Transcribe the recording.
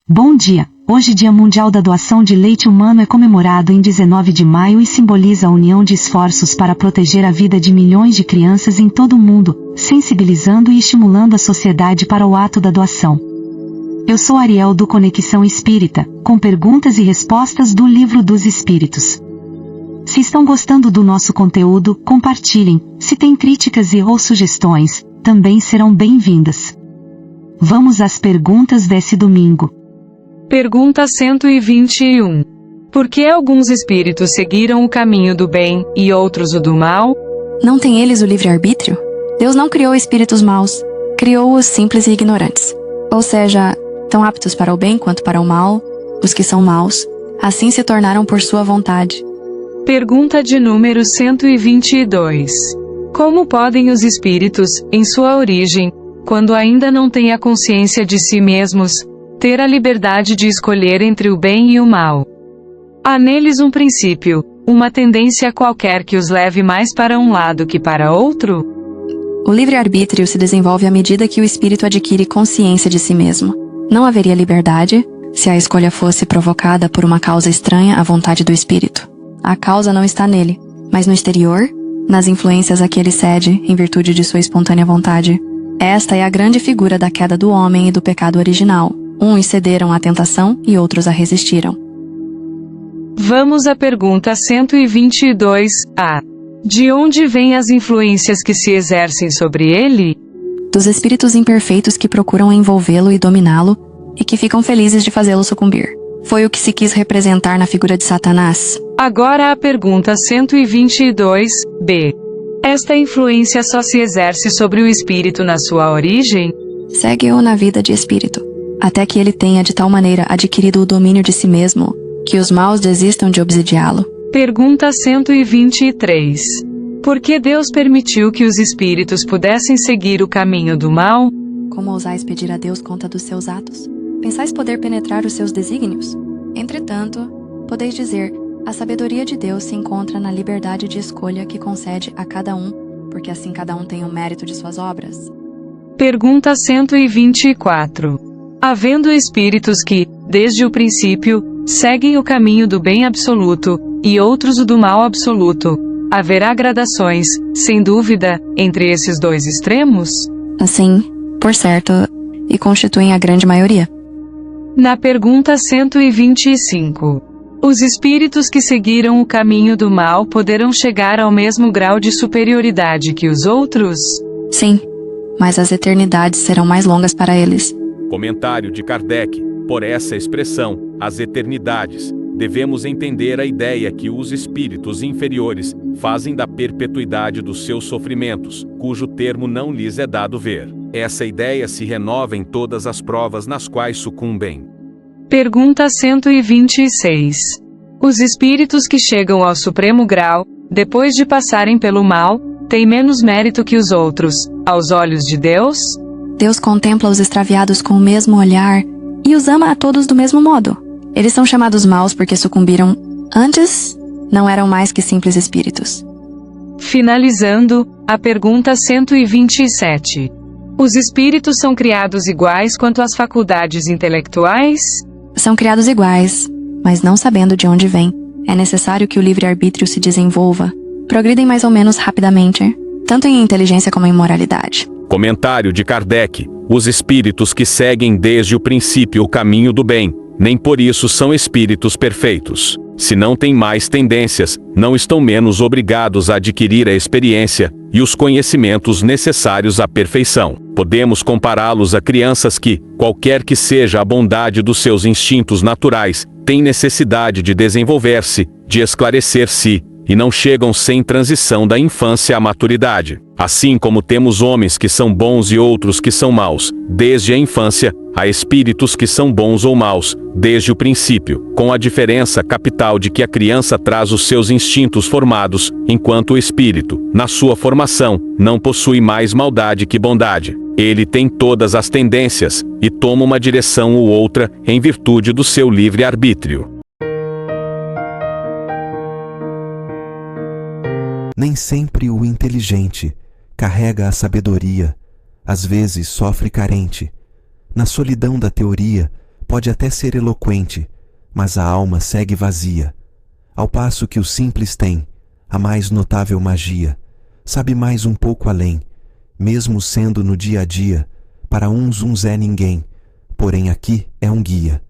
Bom dia! Hoje Dia Mundial da Doação de Leite Humano é comemorado em 19 de maio e simboliza a união de esforços para proteger a vida de milhões de crianças em todo o mundo, sensibilizando e estimulando a sociedade para o ato da doação. Eu sou Ariel do Conexão Espírita, com perguntas e respostas do Livro dos Espíritos. Se estão gostando do nosso conteúdo, compartilhem. Se tem críticas ou sugestões, também serão bem-vindas. Vamos às perguntas desse domingo. Pergunta 121. Por que alguns espíritos seguiram o caminho do bem e outros o do mal? Não têm eles o livre-arbítrio? Deus não criou espíritos maus, criou-os simples e ignorantes. Ou seja, tão aptos para o bem quanto para o mal, os que são maus, assim se tornaram por sua vontade. Pergunta de número 122. Como podem os espíritos, em sua origem, quando ainda não têm a consciência de si mesmos, ter a liberdade de escolher entre o bem e o mal? Há neles um princípio, uma tendência qualquer que os leve mais para um lado que para outro? O livre-arbítrio se desenvolve à medida que o espírito adquire consciência de si mesmo. Não haveria liberdade se a escolha fosse provocada por uma causa estranha à vontade do espírito. A causa não está nele, mas no exterior, nas influências a que ele cede em virtude de sua espontânea vontade. Esta é a grande figura da queda do homem e do pecado original. Uns cederam à tentação e outros a resistiram. Vamos à pergunta 122A. De onde vêm as influências que se exercem sobre ele? Dos espíritos imperfeitos que procuram envolvê-lo e dominá-lo, e que ficam felizes de fazê-lo sucumbir. Foi o que se quis representar na figura de Satanás. Agora a pergunta 122B. Esta influência só se exerce sobre o espírito na sua origem? Segue-o na vida de espírito, até que ele tenha de tal maneira adquirido o domínio de si mesmo, que os maus desistam de obsidiá-lo. Pergunta 123. Por que Deus permitiu que os espíritos pudessem seguir o caminho do mal? Como ousais pedir a Deus conta dos seus atos? Pensais poder penetrar os seus desígnios? Entretanto, podeis dizer, a sabedoria de Deus se encontra na liberdade de escolha que concede a cada um, porque assim cada um tem o mérito de suas obras. Pergunta 124. Havendo espíritos que, desde o princípio, seguem o caminho do bem absoluto, e outros o do mal absoluto, haverá gradações, sem dúvida, entre esses dois extremos? Assim, por certo, e constituem a grande maioria. Na pergunta 125. Os espíritos que seguiram o caminho do mal poderão chegar ao mesmo grau de superioridade que os outros? Sim, mas as eternidades serão mais longas para eles. Comentário de Kardec. Por essa expressão, as eternidades, devemos entender a ideia que os espíritos inferiores fazem da perpetuidade dos seus sofrimentos, cujo termo não lhes é dado ver. Essa ideia se renova em todas as provas nas quais sucumbem. Pergunta 126. Os espíritos que chegam ao supremo grau, depois de passarem pelo mal, têm menos mérito que os outros, aos olhos de Deus? Deus contempla os extraviados com o mesmo olhar e os ama a todos do mesmo modo. Eles são chamados maus porque sucumbiram. Antes, não eram mais que simples espíritos. Finalizando, a pergunta 127. Os espíritos são criados iguais quanto às faculdades intelectuais? São criados iguais, mas não sabendo de onde vêm. É necessário que o livre-arbítrio se desenvolva. Progridem mais ou menos rapidamente, tanto em inteligência como em moralidade. Comentário de Kardec. Os espíritos que seguem desde o princípio o caminho do bem, nem por isso são espíritos perfeitos. Se não têm mais tendências, não estão menos obrigados a adquirir a experiência e os conhecimentos necessários à perfeição. Podemos compará-los a crianças que, qualquer que seja a bondade dos seus instintos naturais, têm necessidade de desenvolver-se, de esclarecer-se, e não chegam sem transição da infância à maturidade. Assim como temos homens que são bons e outros que são maus, desde a infância, há espíritos que são bons ou maus, desde o princípio, com a diferença capital de que a criança traz os seus instintos formados, enquanto o espírito, na sua formação, não possui mais maldade que bondade. Ele tem todas as tendências, e toma uma direção ou outra, em virtude do seu livre-arbítrio. Nem sempre o inteligente carrega a sabedoria, às vezes sofre carente. Na solidão da teoria, pode até ser eloquente, mas a alma segue vazia. Ao passo que o simples tem a mais notável magia, sabe mais um pouco além, mesmo sendo no dia a dia, para uns é ninguém, porém aqui é um guia.